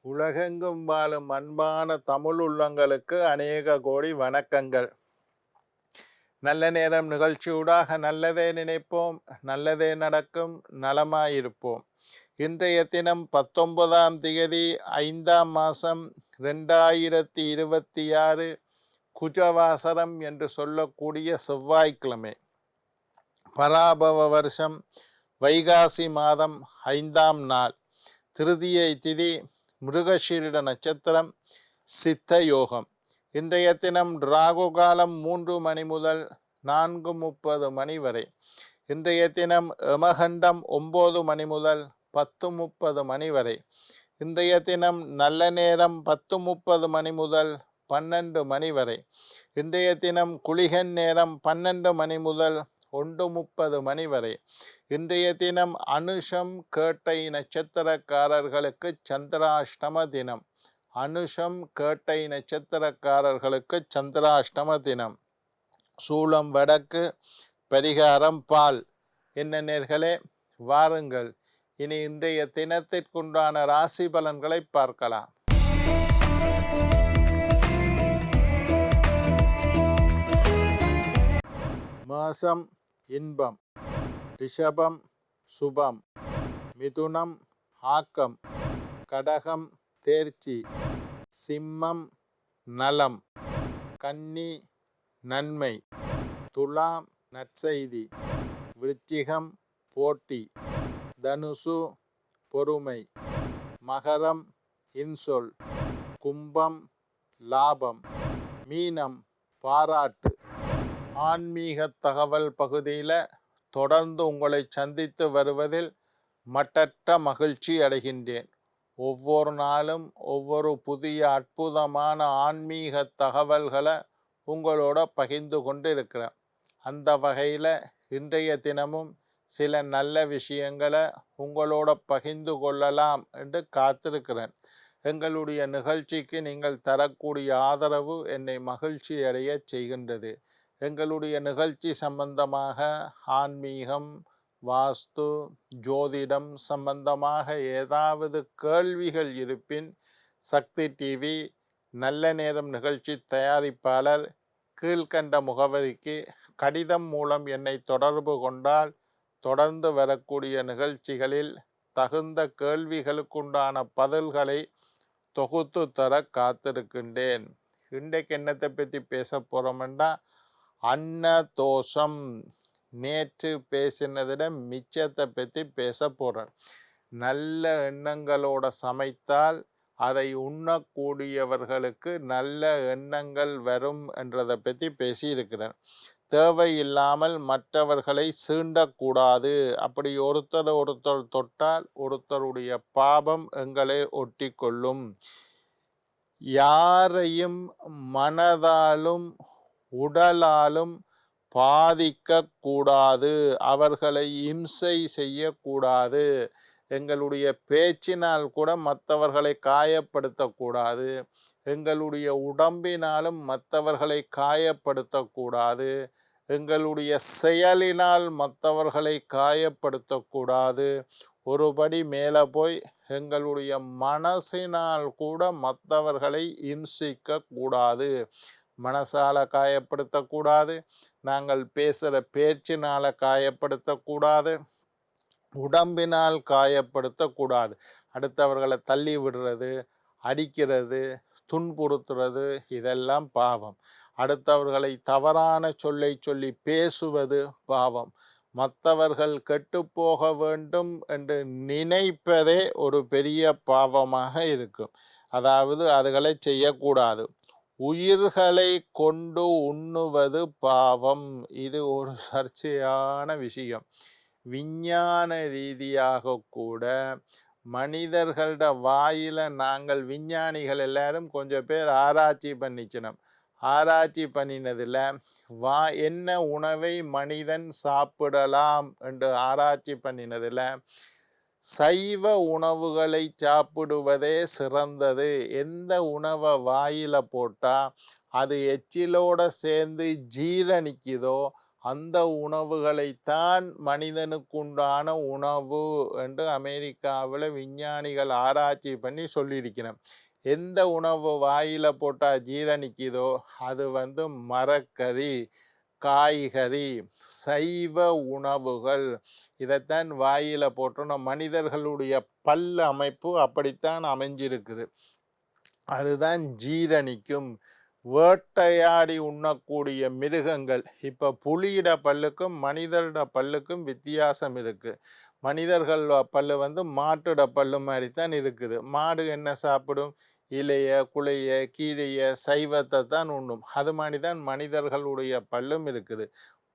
உலகெங்கும் வாழும் அன்பான தமிழ் உள்ளங்களுக்கு அநேக கோடி வணக்கங்கள். நல்ல நேரம் நிகழ்ச்சியூடாக நல்லதே நினைப்போம், நல்லதே நடக்கும், நலமாயிருப்போம். இன்றைய தினம் 19ஆம் தேதி 5ஆம் மாதம் 2026 குஜவாசரம் என்று சொல்லக்கூடிய செவ்வாய்க்கிழமை. பராபவ வருஷம் வைகாசி மாதம் 5ஆம் நாள். திருதியை திதி, மிருகஷீரிட நட்சத்திரம், சித்த யோகம். இன்றைய தினம் ராகு காலம் 3 மணி முதல் 4:30 மணி வரை. இன்றைய தினம் யமகண்டம் 9 மணி முதல் 10:30 மணி வரை. இன்றைய தினம் நல்ல நேரம் 10:30 மணி முதல் 12 மணி வரை. இன்றைய தினம் குளிகன் நேரம் 12 மணி முதல் 1:30 மணி வரை. இன்றைய தினம் அனுஷம் கேட்டை நட்சத்திரக்காரர்களுக்கு சந்திராஷ்டம தினம். அனுஷம் கேட்டை நட்சத்திரக்காரர்களுக்கு சந்திராஷ்டம தினம். சூலம் வடக்கு, பரிகாரம் பால். என்ன நேர்களே, வாருங்கள் இனி இன்றைய தினத்திற்குண்டான ராசி பலன்களை பார்க்கலாம். மேஷம் இன்பம், ரிஷபம் சுபம், மிதுனம் ஆக்கம், கடகம் தேர்ச்சி, சிம்மம் நலம், கன்னி நன்மை, துலாம் நற்செய்தி, விருச்சிகம் போட்டி, தனுசு பொறுமை, மகரம் இன்சொல், கும்பம் லாபம், மீனம் பாராட்டு. ஆன்மீக தகவல் பகுதியில் தொடர்ந்து உங்களை சந்தித்து வருவதில் மட்டற்ற மகிழ்ச்சி அடைகின்றேன். ஒவ்வொரு நாளும் ஒவ்வொரு புதிய அற்புதமான ஆன்மீக தகவல்களை உங்களோட பகிர்ந்து கொண்டு இருக்கிறேன். அந்த வகையில் இன்றைய தினமும் சில நல்ல விஷயங்களை உங்களோட பகிர்ந்து கொள்ளலாம் என்று காத்திருக்கிறேன். எங்களுடைய நிகழ்ச்சிக்கு நீங்கள் தரக்கூடிய ஆதரவு என்னை மகிழ்ச்சி அடைய செய்கின்றது. எங்களுடைய நிகழ்ச்சி சம்பந்தமாக ஆன்மீகம், வாஸ்து, ஜோதிடம் சம்பந்தமாக ஏதாவது கேள்விகள் இருப்பின் சக்தி டிவி நல்ல நேரம் நிகழ்ச்சி தயாரிப்பாளர் கீழ்கண்ட முகவரிக்கு கடிதம் மூலம் என்னை தொடர்பு கொண்டால் தொடர்ந்து வரக்கூடிய நிகழ்ச்சிகளில் தகுந்த கேள்விகளுக்குண்டான பதில்களை தொகுத்து தர காத்திருக்கின்றேன். இன்றைக்கு என்னத்தை பற்றி பேச போகிறோம்னா, அன்னதோஷம். நேற்று பேசினதில் மிச்சத்தை பற்றி பேச போகிறேன். நல்ல எண்ணங்களோட சமைத்தால் அதை உண்ணக்கூடியவர்களுக்கு நல்ல எண்ணங்கள் வரும் என்றதை பற்றி பேசியிருக்கிறேன். தேவையில்லாமல் மற்றவர்களை சீண்டக்கூடாது. அப்படி ஒருத்தர் தொட்டால் ஒருத்தருடைய பாபம் எங்களை ஒட்டி கொள்ளும். யாரையும் மனதாலும் உடலாலும் பாதிக்க கூடாது, அவர்களை இம்சை செய்யக்கூடாது. எங்களுடைய பேச்சினால் கூட மற்றவர்களை காயப்படுத்தக்கூடாது. எங்களுடைய உடம்பினாலும் மற்றவர்களை காயப்படுத்தக்கூடாது. எங்களுடைய செயலினால் மற்றவர்களை காயப்படுத்தக்கூடாது. ஒருபடி மேலே போய் எங்களுடைய மனசினால் கூட மற்றவர்களை இம்சிக்க கூடாது. மனசால காயப்படுத்தக்கூடாது, நாங்கள் பேசுகிற பேச்சினால் காயப்படுத்தக்கூடாது, உடம்பினால் காயப்படுத்தக்கூடாது. அடுத்தவர்களை தள்ளி விடுறது, அடிக்கிறது, துன்புறுத்துறது இதெல்லாம் பாவம். அடுத்தவர்களை தவறான சொல்லை சொல்லி பேசுவது பாவம். மற்றவர்கள் கெட்டுப்போக வேண்டும் என்று நினைப்பதே ஒரு பெரிய பாவமாக இருக்கும். அதாவது அதுகளை செய்யக்கூடாது. உயிர்களை கொண்டு உண்ணுவது பாவம். இது ஒரு சர்ச்சையான விஷயம். விஞ்ஞான ரீதியாக கூட மனிதர்களோட வாயில நாங்கள் விஞ்ஞானிகள் எல்லாரும் கொஞ்சம் பேர் ஆராய்ச்சி பண்ணிக்கணும். ஆராய்ச்சி பண்ணினதில் என்ன உணவை மனிதன் சாப்பிடலாம் என்று ஆராய்ச்சி பண்ணினதில் சைவ உணவுகளை சாப்பிடுவதே சிறந்தது. எந்த உணவை வாயில போட்டால் அது எச்சிலோட சேர்ந்து ஜீரணிக்குதோ அந்த உணவுகளைத்தான் மனிதனுக்குண்டான உணவு என்று அமெரிக்காவில் விஞ்ஞானிகள் ஆராய்ச்சி பண்ணி சொல்லியிருக்கிறோம். எந்த உணவு வாயில போட்டால் ஜீரணிக்குதோ அது மரக்கறி, காய்கறி, சைவ உணவுகள். இதைத்தான் வாயில போட்டோம். மனிதர்களுடைய பல் அமைப்பு அப்படித்தான் அமைஞ்சிருக்குது. அதுதான் ஜீரணிக்கும். வேட்டையாடி உண்ணக்கூடிய மிருகங்கள், இப்போ புலியிட பல்லுக்கும் மனிதரிட பல்லுக்கும் வித்தியாசம் இருக்கு. மனிதர்கள் பல்லு மாட்டுட பல்லு மாதிரி தான் இருக்குது. மாடு என்ன சாப்பிடும்? இலைய, குலைய, கீரைய, சைவத்தை தான் உண்ணும். அது மாதிரி தான் மனிதர்களுடைய பல்லும் இருக்குது.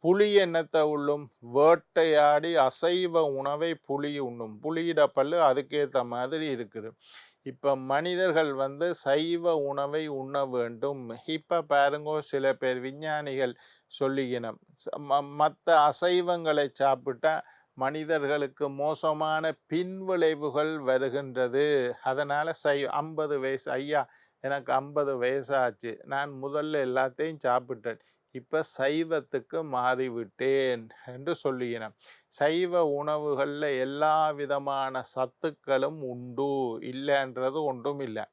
புலி என்னத்தை உள்ளும்? வேட்டையாடி அசைவ உணவை புலி உண்ணும். புலியிட பல்லு அதுக்கேற்ற மாதிரி இருக்குது. இப்போ மனிதர்கள் சைவ உணவை உண்ண வேண்டும். இப்போ பாருங்கோ, சில பேர் விஞ்ஞானிகள் சொல்லிக்கணும், மற்ற அசைவங்களை சாப்பிட்டா மனிதர்களுக்கு மோசமான பின்விளைவுகள் வருகின்றது. அதனால் 50 வயசு ஐயா, எனக்கு 50 வயசாச்சு, நான் முதல்ல எல்லாத்தையும் சாப்பிட்டேன், இப்போ சைவத்துக்கு மாறிவிட்டேன் என்று சொல்லுகிறேன். சைவ உணவுகளில் எல்லா விதமான சத்துக்களும் உண்டு, இல்லைன்றது ஒன்றும் இல்லை.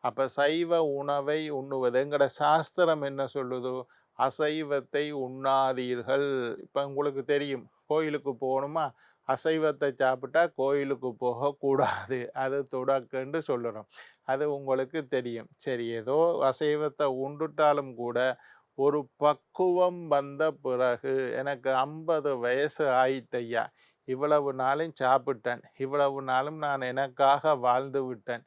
அப்போ சைவ உணவை உண்ணுவது, எங்களோட சாஸ்திரம் என்ன சொல்லுது? அசைவத்தை உண்ணாதீர்கள். இப்போ உங்களுக்கு தெரியும், கோயிலுக்கு போகணுமா, அசைவத்தை சாப்பிட்டா கோயிலுக்கு போகக்கூடாது, அது தொடக்கன்னு சொல்லுறோம். அது உங்களுக்கு தெரியும். சரி, ஏதோ அசைவத்தை உண்டுட்டாலும் கூட ஒரு பக்குவம் வந்த பிறகு, எனக்கு 50 வயசு ஆயிட்டையா, இவ்வளவு நாளும் சாப்பிட்டேன், இவ்வளவு நாளும் நான் எனக்காக வாழ்ந்து விட்டேன்,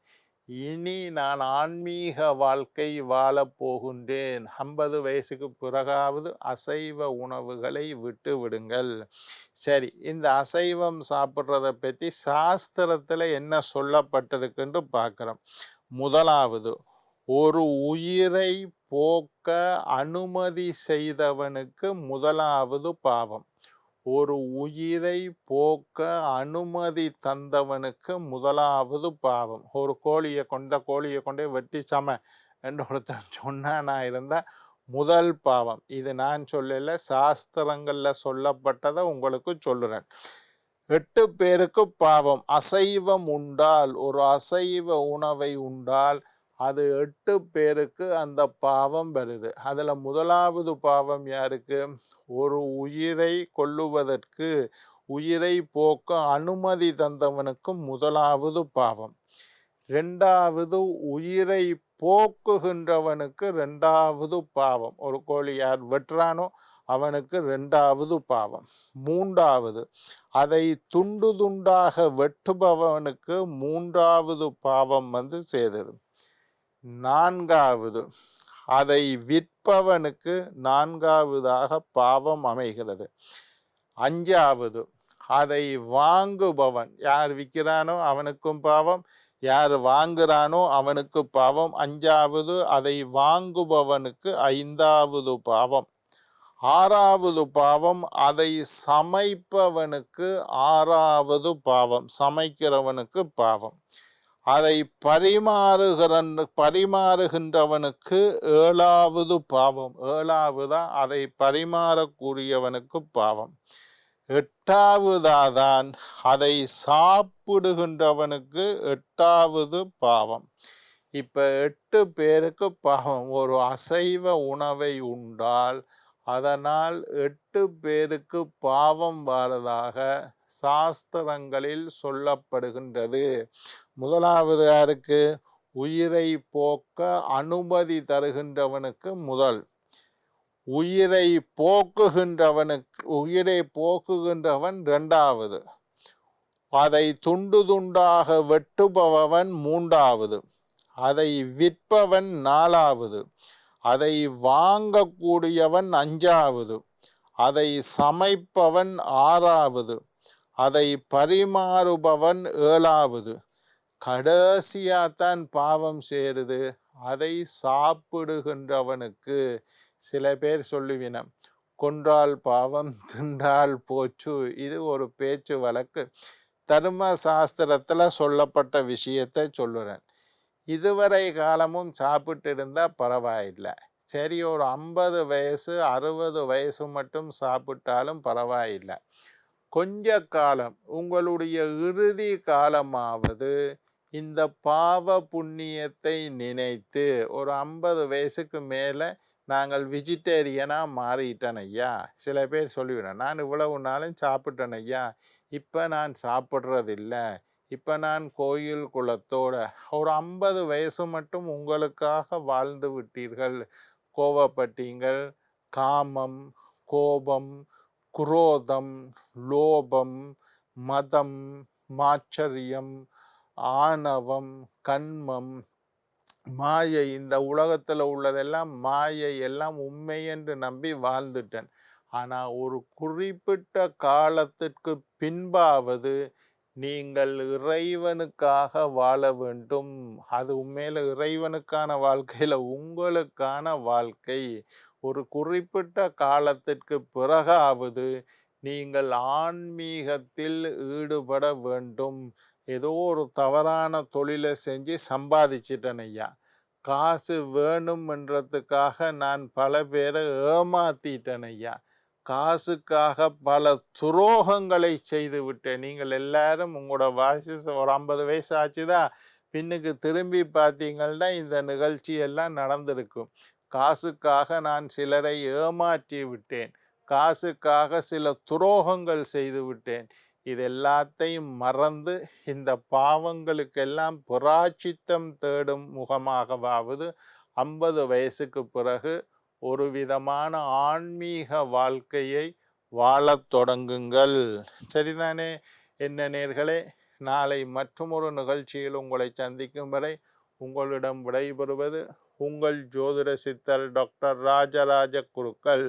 இனி நான் ஆன்மீக வாழ்க்கை வாழப் போகின்றேன், 50 வயசுக்கு பிறகாவது அசைவ உணவுகளை விட்டு விடுங்கள். சரி, இந்த அசைவம் சாப்பிட்றத பற்றி சாஸ்திரத்தில் என்ன சொல்லப்பட்டிருக்குன்னு பார்க்குறோம். முதலாவது, ஒரு உயிரை போக்க அனுமதி செய்தவனுக்கு முதலாவது பாவம். ஒரு உயிரை போக்க அனுமதி தந்தவனுக்கு முதலாவது பாவம். ஒரு கோழியை கொண்டே வெட்டி சம என்று ஒருத்தன் சொன்னானா இருந்தால் முதல் பாவம். இது நான் சொல்லல, சாஸ்திரங்களில் சொல்லப்பட்டதை உங்களுக்கு சொல்லுறேன். 8 பேருக்கு பாவம். அசைவம் உண்டால், ஒரு அசைவ உணவை உண்டால் அது 8 பேருக்கு அந்த பாவம் வருது. அதில் முதலாவது பாவம் யாருக்கு? ஒரு உயிரை கொல்லுவதற்கு, உயிரை போக்க அனுமதி தந்தவனுக்கு முதலாவது பாவம். 2வது, உயிரை போக்குகின்றவனுக்கு 2வது பாவம். ஒரு கோழி யார் வெட்டுறானோ அவனுக்கு 2வது பாவம். 3வது, அதை துண்டு துண்டாக வெட்டுபவனுக்கு 3வது பாவம் சேருது. 4வது, அதை விற்பவனுக்கு 4வதாக பாவம் அமைகிறது. 5வது, அதை வாங்குபவன், யார் விற்கிறானோ அவனுக்கும் பாவம், யார் வாங்குறானோ அவனுக்கு பாவம். 5வது, அதை வாங்குபவனுக்கு 5வது பாவம். 6வது பாவம், அதை சமைப்பவனுக்கு 6வது பாவம், சமைக்கிறவனுக்கு பாவம். அதை பரிமாறுகின்றவனுக்கு 7வது பாவம். 7வதா அதை பரிமாறக்கூடியவனுக்கு பாவம். 8வதாதான் அதை சாப்பிடுகின்றவனுக்கு 8வது பாவம். இப்போ 8 பேருக்கு பாவம். ஒரு அசைவ உணவை உண்டால் அதனால் 8 பேருக்கு பாவம் வரதாக சாஸ்திரங்களில் சொல்லப்படுகின்றது. முதலாவது யாருக்கு? உயிரை போக்க அனுமதி தருகின்றவனுக்கு முதல். உயிரை போக்குகின்றவன் 2வது. அதை துண்டு துண்டாக வெட்டுபவன் 3வது. அதை விற்பவன் 4வது. அதை வாங்கக்கூடியவன் 5வது. அதை சமைப்பவன் 6வது. அதை பரிமாறுபவன் 7வது. கடைசியாத்தான் பாவம் சேருது, அதை சாப்பிடுகின்றவனுக்கு. சில பேர் சொல்லுவினம், கொன்றால் பாவம் தின்றால் போச்சு. இது ஒரு பேச்சு வழக்கு. தர்ம சாஸ்திரத்தில் சொல்லப்பட்ட விஷயத்தை சொல்லுறேன். இதுவரை காலமும் சாப்பிட்டு இருந்தால் பரவாயில்லை. சரி ஒரு 50 வயசு 60 வயசு மட்டும் சாப்பிட்டாலும் பரவாயில்லை. கொஞ்ச காலம் உங்களுடைய இறுதி காலமாவது இந்த பாவ புண்ணியத்தை நினைத்து ஒரு 50 வயசுக்கு மேலே நாங்கள் வெஜிடேரியனாக மாறிட்டேன் ஐயா. சில பேர் சொல்லிவிடுறேன், நான் இவ்வளவு நாளும் சாப்பிட்டேன் ஐயா, இப்போ நான் சாப்பிட்றதில்ல, இப்போ நான் கோயில் குலத்தோட ஒரு 50 வயசு மட்டும் உங்களுக்காக வாழ்ந்து விட்டீர்கள், கோபப்பட்டீங்கள், காமம், கோபம், குரோதம், லோபம், மதம், மாச்சரியம், ஆணவம், கண்மம், மாயை, இந்த உலகத்தில் உள்ளதெல்லாம் மாயை, எல்லாம் உண்மை என்று நம்பி வாழ்ந்துட்டேன். ஆனால் ஒரு குறிப்பிட்ட காலத்திற்கு பின்பாவது நீங்கள் இறைவனுக்காக வாழ வேண்டும். அது உண்மையில் இறைவனுக்கான வாழ்க்கையில் உங்களுக்கான வாழ்க்கை. ஒரு குறிப்பிட்ட காலத்திற்கு பிறகாவது நீங்கள் ஆன்மீகத்தில் ஈடுபட வேண்டும். ஏதோ ஒரு தவறான தொழிலை செஞ்சு சம்பாதிச்சிட்டேன் ஐயா, காசு வேணும்ன்றதுக்காக நான் பல பேரை ஏமாத்திட்டேன் ஐயா, காசுக்காக பல துரோகங்களை செய்து விட்டேன். நீங்கள் எல்லாரும் உங்களோட வயசு ஒரு 50 வயசு ஆச்சுதான், பின்னுக்கு திரும்பி பார்த்தீங்கன்னா இந்த நிகழ்ச்சி எல்லாம் நடந்திருக்கும். காசுக்காக நான் சிலரை ஏமாற்றி விட்டேன், காசுக்காக சில துரோகங்கள் செய்து விட்டேன். இது எல்லாத்தையும் மறந்து இந்த பாவங்களுக்கெல்லாம் பிராச்சித்தம் தேடும் முகமாகவாவது 50 வயசுக்கு பிறகு ஒரு விதமான ஆன்மீக வாழ்க்கையை வாழத் தொடங்குங்கள். சரிதானே என்ன நேர்களே? நாளை மற்றொரு நிகழ்ச்சியில் உங்களை சந்திக்கும் வரை உங்களிடம் விடைபெறுவது உங்கள் ஜோதிட சித்தர் டாக்டர் ராஜராஜ குருக்கள்.